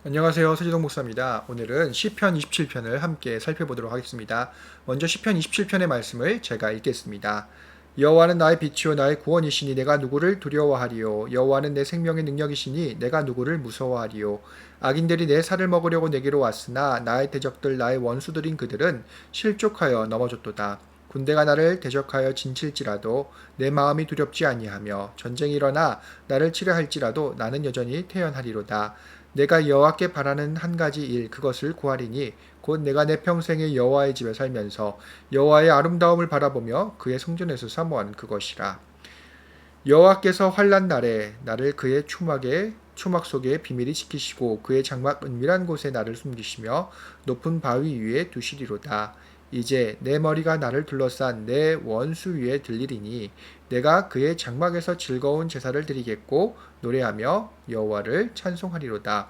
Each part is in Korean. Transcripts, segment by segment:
안녕하세요. 서지동 목사입니다. 오늘은 시편 27편을 함께 살펴보도록 하겠습니다. 먼저 시편 27편의 말씀을 제가 읽겠습니다. 여호와는 나의 빛이요 나의 구원이시니 내가 누구를 두려워하리요. 여호와는 내 생명의 능력이시니 내가 누구를 무서워하리요. 악인들이 내 살을 먹으려고 내게로 왔으나 나의 대적들 나의 원수들인 그들은 실족하여 넘어졌도다. 군대가 나를 대적하여 진칠지라도 내 마음이 두렵지 아니하며 전쟁이 일어나 나를 치려 할지라도 나는 여전히 태연하리로다. 내가 여호와께 바라는 한 가지 일 그것을 구하리니 곧 내가 내 평생에 여호와의 집에 살면서 여호와의 아름다움을 바라보며 그의 성전에서 사모하는 그것이라. 여호와께서 환난 날에 나를 그의 초막 속에 비밀히 지키시고 그의 장막 은밀한 곳에 나를 숨기시며 높은 바위 위에 두시리로다. 이제 내 머리가 나를 둘러싼 내 원수 위에 들리리니 내가 그의 장막에서 즐거운 제사를 드리겠고 노래하며 여호와를 찬송하리로다.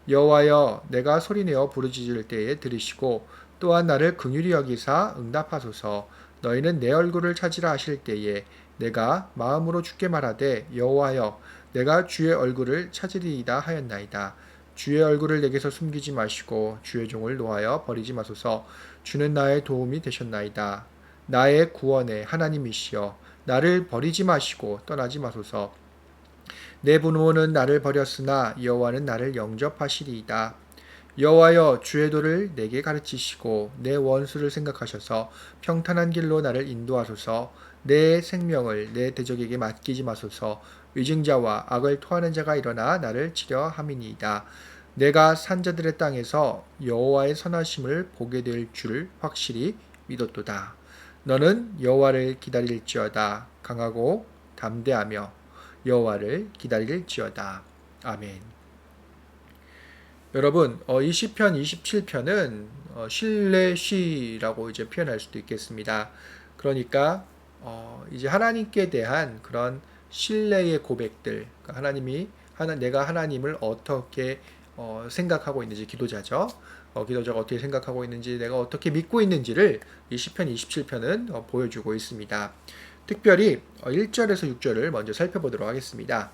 여호와여 내가 소리내어 부르짖을 때에 들으시고 또한 나를 긍휼히 여기사 응답하소서. 너희는 내 얼굴을 찾으라 하실 때에 내가 마음으로 주께 말하되 여호와여 내가 주의 얼굴을 찾으리이다 하였나이다. 주의 얼굴을 내게서 숨기지 마시고 주의 종을 노하여 버리지 마소서. 주는 나의 도움이 되셨나이다. 나의 구원의 하나님이시여 나를 버리지 마시고 떠나지 마소서. 내 부모는 나를 버렸으나 여호와는 나를 영접하시리이다. 여호와여 주의 도를 내게 가르치시고 내 원수를 생각하셔서 평탄한 길로 나를 인도하소서. 내 생명을 내 대적에게 맡기지 마소서. 위증자와 악을 토하는 자가 일어나 나를 치려 함이니이다. 내가 산자들의 땅에서 여호와의 선하심을 보게 될 줄 확실히 믿었도다. 너는 여호와를 기다릴지어다. 강하고 담대하며 여호와를 기다릴지어다. 아멘. 여러분, 이 시편 27편은 신뢰 시라고 이제 표현할 수도 있겠습니다. 그러니까 이제 하나님께 대한 그런 신뢰의 고백들, 그러니까 내가 하나님을 어떻게 생각하고 있는지 기도자죠. 기도자가 어떻게 생각하고 있는지, 내가 어떻게 믿고 있는지를 이 시편 27편은 보여주고 있습니다. 특별히 1절에서 6절을 먼저 살펴보도록 하겠습니다.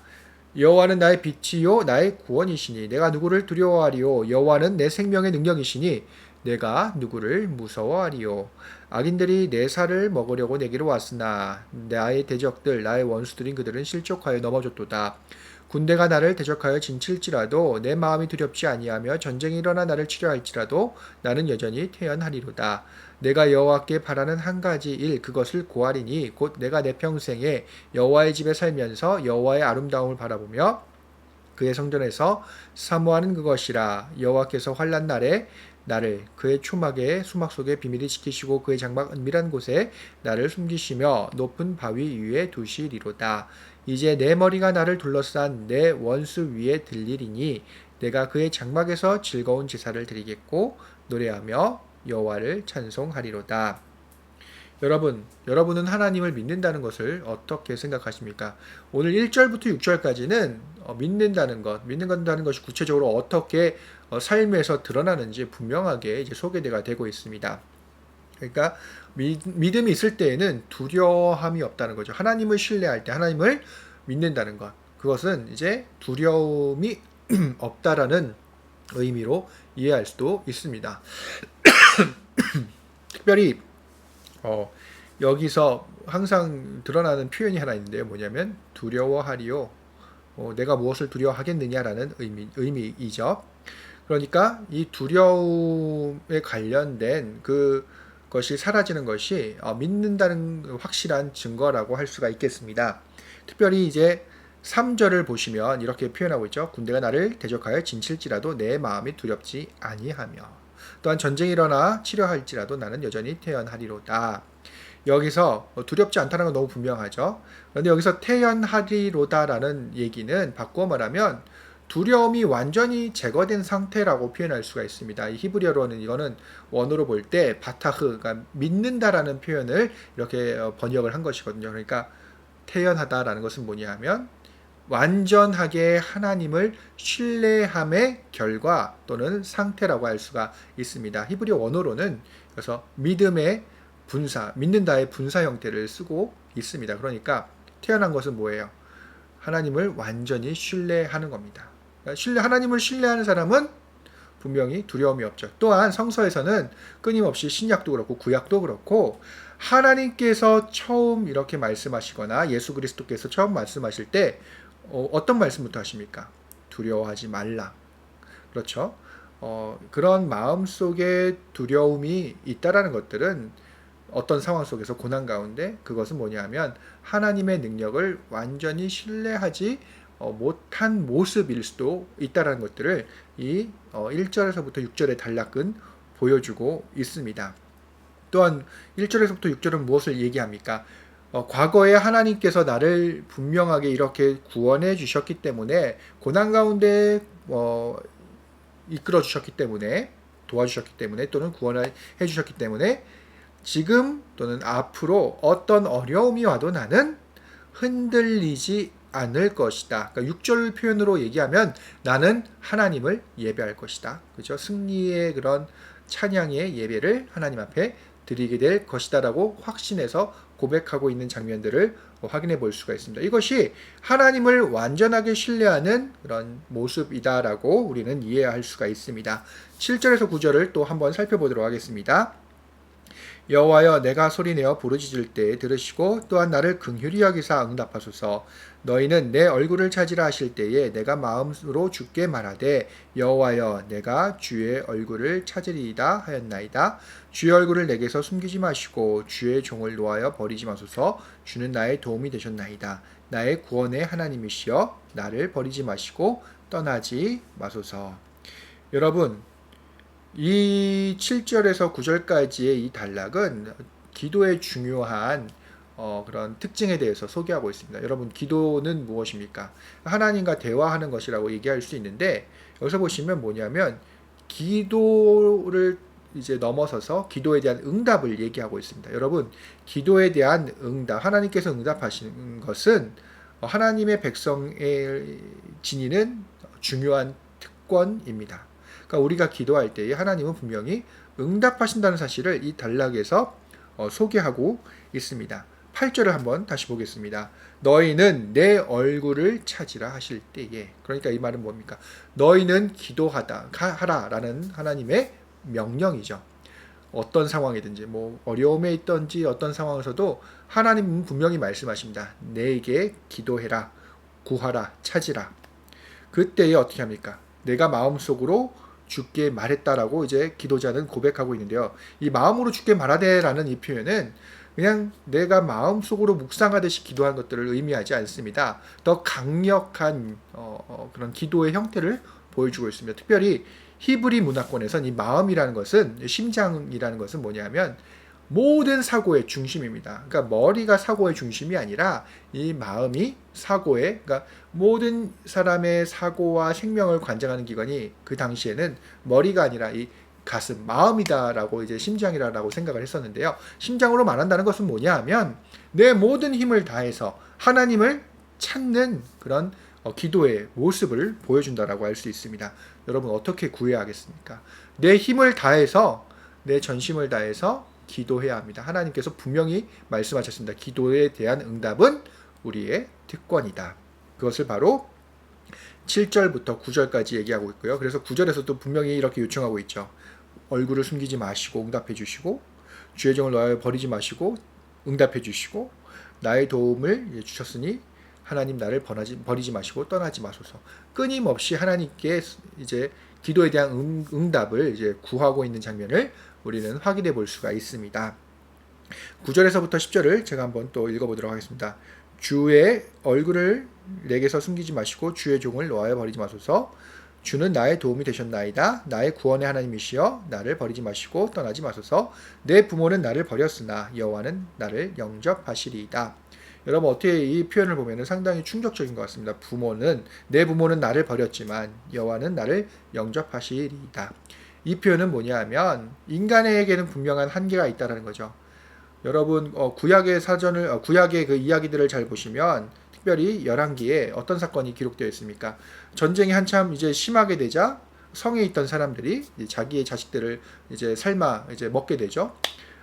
여호와는 나의 빛이요 나의 구원이시니 내가 누구를 두려워하리요. 여호와는 내 생명의 능력이시니 내가 누구를 무서워하리요. 악인들이 내 살을 먹으려고 내게로 왔으나 나의 대적들 나의 원수들인 그들은 실족하여 넘어졌도다. 군대가 나를 대적하여 진칠지라도 내 마음이 두렵지 아니하며 전쟁이 일어나 나를 치려 할지라도 나는 여전히 태연하리로다. 내가 여호와께 바라는 한 가지 일 그것을 고하리니 곧 내가 내 평생에 여호와의 집에 살면서 여호와의 아름다움을 바라보며 그의 성전에서 사모하는 그것이라. 여호와께서 환난 날에 나를 그의 초막에 수막 속에 비밀히 지키시고 그의 장막 은밀한 곳에 나를 숨기시며 높은 바위 위에 두시리로다. 이제 내 머리가 나를 둘러싼 내 원수 위에 들리리니 내가 그의 장막에서 즐거운 제사를 드리겠고 노래하며 여호와를 찬송하리로다. 여러분은 하나님을 믿는다는 것을 어떻게 생각하십니까? 오늘 1절부터 6절까지는 믿는다는 것이 구체적으로 어떻게 삶에서 드러나는지 분명하게 이제 소개가 되고 있습니다. 그러니까 믿음이 있을 때에는 두려움이 없다는 거죠. 하나님을 신뢰할 때, 하나님을 믿는다는 것. 그것은 이제 두려움이 없다라는 의미로 이해할 수도 있습니다. 특별히 여기서 항상 드러나는 표현이 하나 있는데요. 뭐냐면 두려워하리요. 내가 무엇을 두려워하겠느냐라는 의미이죠. 그러니까 이 두려움에 관련된 그것이 사라지는 것이 믿는다는 확실한 증거라고 할 수가 있겠습니다. 특별히 이제 3절을 보시면 이렇게 표현하고 있죠. 군대가 나를 대적하여 진칠지라도 내 마음이 두렵지 아니하며 또한 전쟁이 일어나 치려할지라도 나는 여전히 태연하리로다. 여기서 두렵지 않다는 건 너무 분명하죠. 그런데 여기서 태연하리로다라는 얘기는 바꾸어 말하면 두려움이 완전히 제거된 상태라고 표현할 수가 있습니다. 이 히브리어로는 이거는 원어로 볼 때 바타흐, 그러니까 믿는다라는 표현을 이렇게 번역을 한 것이거든요. 그러니까 태연하다라는 것은 뭐냐면 완전하게 하나님을 신뢰함의 결과 또는 상태라고 할 수가 있습니다. 히브리어 원어로는 그래서 믿는다의 분사 형태를 쓰고 있습니다. 그러니까 태어난 것은 뭐예요? 하나님을 완전히 신뢰하는 겁니다. 하나님을 신뢰하는 사람은 분명히 두려움이 없죠. 또한 성서에서는 끊임없이 신약도 그렇고 구약도 그렇고 하나님께서 처음 이렇게 말씀하시거나 예수 그리스도께서 처음 말씀하실 때 어떤 말씀부터 하십니까? 두려워하지 말라. 그렇죠? 그런 마음속에 두려움이 있다라는 것들은 어떤 상황 속에서 고난 가운데 그것은 뭐냐면 하나님의 능력을 완전히 신뢰하지 못한 모습일 수도 있다는 것들을 이 1절에서부터 6절의 단락은 보여주고 있습니다. 또한 1절에서부터 6절은 무엇을 얘기합니까? 과거에 하나님께서 나를 분명하게 이렇게 구원해 주셨기 때문에 고난 가운데 이끌어 주셨기 때문에 도와주셨기 때문에 또는 구원해 주셨기 때문에 지금 또는 앞으로 어떤 어려움이 와도 나는 흔들리지 않을 것이다. 그러니까 6절 표현으로 얘기하면 나는 하나님을 예배할 것이다. 그죠? 승리의 그런 찬양의 예배를 하나님 앞에 드리게 될 것이다라고 확신해서 고백하고 있는 장면들을 확인해 볼 수가 있습니다. 이것이 하나님을 완전하게 신뢰하는 그런 모습이다라고 우리는 이해할 수가 있습니다. 7절에서 9절을 또 한번 살펴보도록 하겠습니다. 여호와여 내가 소리내어 부르짖을 때 들으시고 또한 나를 긍휼히 여기사 응답하소서. 너희는 내 얼굴을 찾으라 하실 때에 내가 마음으로 주께 말하되 여호와여 내가 주의 얼굴을 찾으리이다 하였나이다. 주의 얼굴을 내게서 숨기지 마시고 주의 종을 놓아여 버리지 마소서. 주는 나의 도움이 되셨나이다. 나의 구원의 하나님이시여 나를 버리지 마시고 떠나지 마소서. 여러분, 이 7절에서 9절까지의 이 단락은 기도의 중요한 그런 특징에 대해서 소개하고 있습니다. 여러분, 기도는 무엇입니까? 하나님과 대화하는 것이라고 얘기할 수 있는데 여기서 보시면 뭐냐면 기도를 이제 넘어서서 기도에 대한 응답을 얘기하고 있습니다. 여러분, 기도에 대한 응답, 하나님께서 응답하시는 것은 하나님의 백성에 지니는 중요한 특권입니다. 그러니까 우리가 기도할 때에 하나님은 분명히 응답하신다는 사실을 이 단락에서 소개하고 있습니다. 8절을 한번 다시 보겠습니다. 너희는 내 얼굴을 찾으라 하실 때에, 그러니까 이 말은 뭡니까? 너희는 하라라는 하나님의 명령이죠. 어떤 상황이든지 어려움에 있든지 어떤 상황에서도 하나님은 분명히 말씀하십니다. 내게 기도해라, 구하라, 찾으라. 그때에 어떻게 합니까? 내가 마음속으로 주께 말했다라고 이제 기도자는 고백하고 있는데요. 이 마음으로 주께 말하되라는 이 표현은 그냥 내가 마음속으로 묵상하듯이 기도한 것들을 의미하지 않습니다. 더 강력한 그런 기도의 형태를 보여주고 있습니다. 특별히 히브리 문화권에선 이 마음이라는 것은, 심장이라는 것은 뭐냐면 모든 사고의 중심입니다. 그러니까 머리가 사고의 중심이 아니라 이 마음이 사고의, 그러니까 모든 사람의 사고와 생명을 관장하는 기관이 그 당시에는 머리가 아니라 이 가슴, 마음이다라고 이제 심장이라고 생각을 했었는데요. 심장으로 말한다는 것은 뭐냐 하면 내 모든 힘을 다해서 하나님을 찾는 그런 기도의 모습을 보여준다라고 할 수 있습니다. 여러분, 어떻게 구해야 하겠습니까? 내 힘을 다해서, 내 전심을 다해서 기도해야 합니다. 하나님께서 분명히 말씀하셨습니다. 기도에 대한 응답은 우리의 특권이다. 그것을 바로 7절부터 9절까지 얘기하고 있고요. 그래서 9절에서도 분명히 이렇게 요청하고 있죠. 얼굴을 숨기지 마시고 응답해 주시고, 주의 종을 놓아 버리지 마시고 응답해 주시고, 나의 도움을 주셨으니 하나님 나를 버리지 마시고 떠나지 마소서. 끊임없이 하나님께 이제 기도에 대한 응답을 이제 구하고 있는 장면을 우리는 확인해 볼 수가 있습니다. 9절에서부터 10절을 제가 한번 또 읽어보도록 하겠습니다. 주의 얼굴을 내게서 숨기지 마시고 주의 종을 놓아여 버리지 마소서. 주는 나의 도움이 되셨나이다. 나의 구원의 하나님이시여 나를 버리지 마시고 떠나지 마소서. 내 부모는 나를 버렸으나 여호와는 나를 영접하시리이다. 여러분, 어떻게 이 표현을 보면 상당히 충격적인 것 같습니다. 내 부모는 나를 버렸지만 여호와는 나를 영접하시리이다. 이 표현은 뭐냐 하면 인간에게는 분명한 한계가 있다는 거죠. 여러분, 구약의 구약의 그 이야기들을 잘 보시면 특별히 열왕기에 어떤 사건이 기록되어 있습니까? 전쟁이 한참 이제 심하게 되자 성에 있던 사람들이 자기의 자식들을 이제 삶아 이제 먹게 되죠.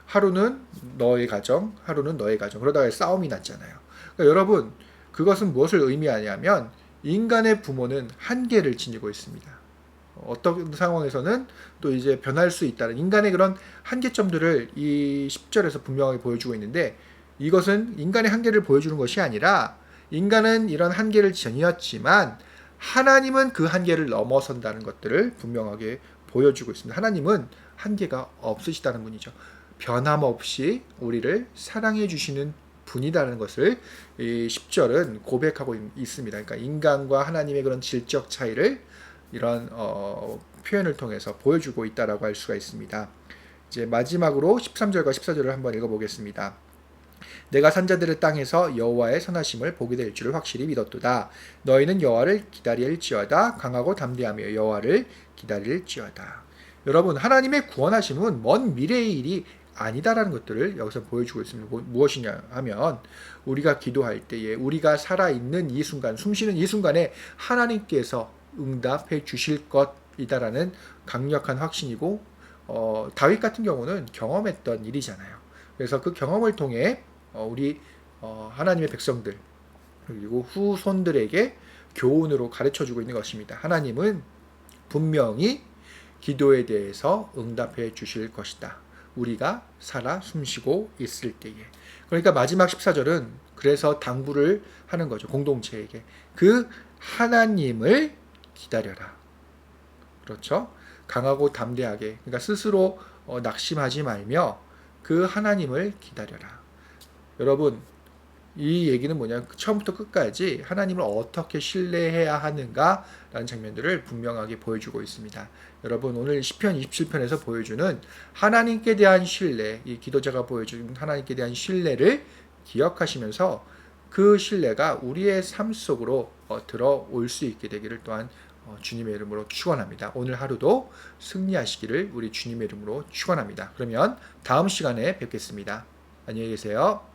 하루는 너의 가정, 하루는 너의 가정. 그러다가 싸움이 났잖아요. 그러니까 여러분, 그것은 무엇을 의미하냐면 인간의 부모는 한계를 지니고 있습니다. 어떤 상황에서는 또 이제 변할 수 있다는 인간의 그런 한계점들을 이 10절에서 분명하게 보여주고 있는데, 이것은 인간의 한계를 보여주는 것이 아니라 인간은 이런 한계를 지녔지만 하나님은 그 한계를 넘어선다는 것들을 분명하게 보여주고 있습니다. 하나님은 한계가 없으시다는 분이죠. 변함없이 우리를 사랑해 주시는 분이라는 것을 이 10절은 고백하고 있습니다. 그러니까 인간과 하나님의 그런 질적 차이를 이런 표현을 통해서 보여주고 있다라고 할 수가 있습니다. 이제 마지막으로 13절과 14절을 한번 읽어보겠습니다. 내가 산자들의 땅에서 여호와의 선하심을 보게 될 줄을 확실히 믿었도다. 너희는 여호와를 기다릴지어다. 강하고 담대하며 여호와를 기다릴지어다. 여러분, 하나님의 구원하심은 먼 미래의 일이 아니다라는 것들을 여기서 보여주고 있습니다. 무엇이냐 하면 우리가 기도할 때에 우리가 살아있는 이 순간, 숨쉬는 이 순간에 하나님께서 응답해 주실 것이다라는 강력한 확신이고, 다윗 같은 경우는 경험했던 일이잖아요. 그래서 그 경험을 통해 우리 하나님의 백성들 그리고 후손들에게 교훈으로 가르쳐주고 있는 것입니다. 하나님은 분명히 기도에 대해서 응답해 주실 것이다. 우리가 살아 숨쉬고 있을 때에. 그러니까 마지막 14절은 그래서 당부를 하는 거죠. 공동체에게. 그 하나님을 기다려라. 그렇죠? 강하고 담대하게. 그러니까 스스로 낙심하지 말며 그 하나님을 기다려라. 여러분, 이 얘기는 뭐냐? 처음부터 끝까지 하나님을 어떻게 신뢰해야 하는가라는 장면들을 분명하게 보여주고 있습니다. 여러분, 오늘 시편 27편에서 보여주는 하나님께 대한 신뢰, 이 기도자가 보여주는 하나님께 대한 신뢰를 기억하시면서 그 신뢰가 우리의 삶 속으로 들어올 수 있게 되기를 또한 주님의 이름으로 축원합니다. 오늘 하루도 승리하시기를 우리 주님의 이름으로 축원합니다. 그러면 다음 시간에 뵙겠습니다. 안녕히 계세요.